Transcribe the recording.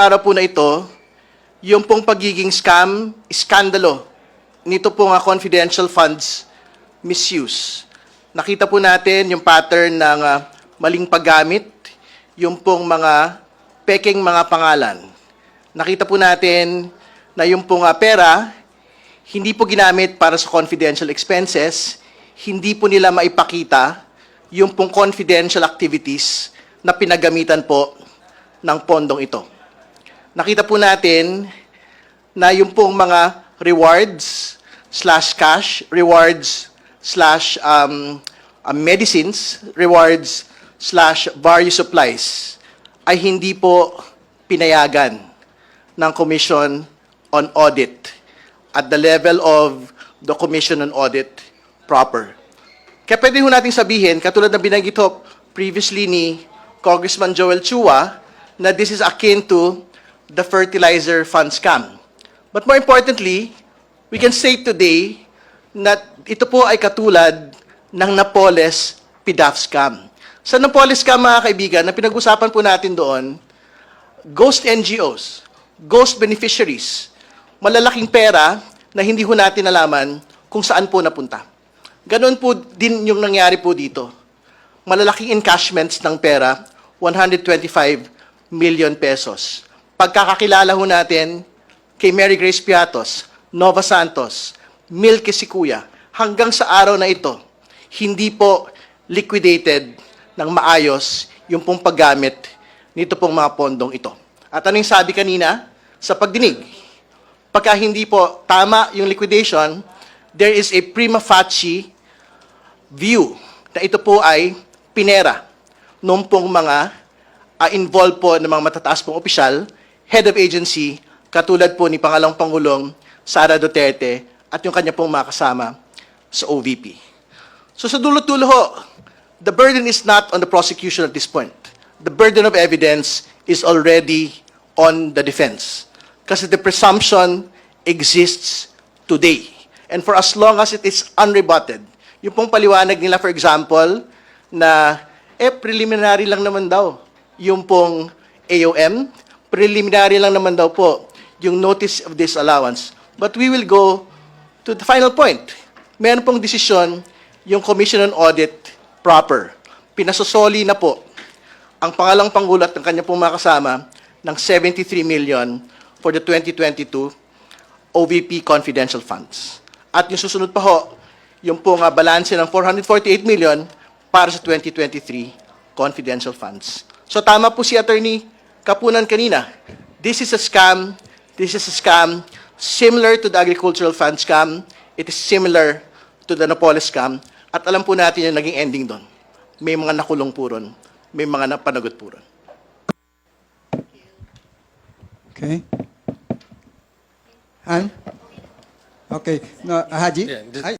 araw po na ito, yung pong pagiging scam, iskandalo, nito pong confidential funds misuse. Nakita po natin yung pattern ng maling paggamit, yung pong mga peking mga pangalan. Nakita po natin na yung pong pera, hindi po ginamit para sa confidential expenses, hindi po nila maipakita yung pong confidential activities na pinagamitan po ng pondong ito. Nakita po natin na yung pong mga rewards slash cash, rewards slash medicines, rewards slash various supplies ay hindi po pinayagan ng Commission on Audit at the level of the Commission on Audit proper. Kaya pwede ho natin sabihin, katulad na binanggit ho previously ni Congressman Joel Chua, na this is akin to the fertilizer fund scam. But more importantly, we can say today na ito po ay katulad ng Napoles PDAF scam. Sa Napoles scam, mga kaibigan, na pinag-usapan po natin doon, ghost NGOs, ghost beneficiaries, malalaking pera na hindi ho natin nalaman kung saan po napunta. Ganon po din yung nangyari po dito. Malalaking encashments ng pera, 125 million pesos. Pagkakakilala ho natin kay Mary Grace Piatos, Nova Santos, Milky Sikuya, hanggang sa araw na ito, hindi po liquidated ng maayos yung pong paggamit nito pong mga pondong ito. At anong sabi kanina sa pagdinig? Pagka hindi po tama yung liquidation, there is a prima facie view na ito po ay pinera nung pong mga involved po ng mga matataas pong opisyal, head of agency, katulad po ni Pangalawang Pangulong Sara Duterte at yung kanya pong mga kasama sa OVP. So sa dulo-dulo ho, the burden is not on the prosecution at this point. The burden of evidence is already on the defense. Kasi the presumption exists today. And for as long as it is unrebutted, yung pong paliwanag nila, for example, na preliminary lang naman daw yung pong AOM, preliminary lang naman daw po yung notice of disallowance. But we will go to the final point. Meron pong desisyon yung Commission on Audit proper. Pinasosoli na po ang Pangalawang Pangulo at ng kanya pong mga kasama ng 73 million for the 2022 OVP confidential funds. At yung susunod pa ho, yung pong balanse ng 448 million para sa 2023 confidential funds. So tama po si Attorney Kapunan kanina. This is a scam. This is a scam similar to the agricultural fund scam. It is similar to the Napoles scam. At alam po natin yung naging ending doon. May mga nakulong po ron. May mga napanagot po ron. Okay. Han? Okay. No, Haji? Yeah,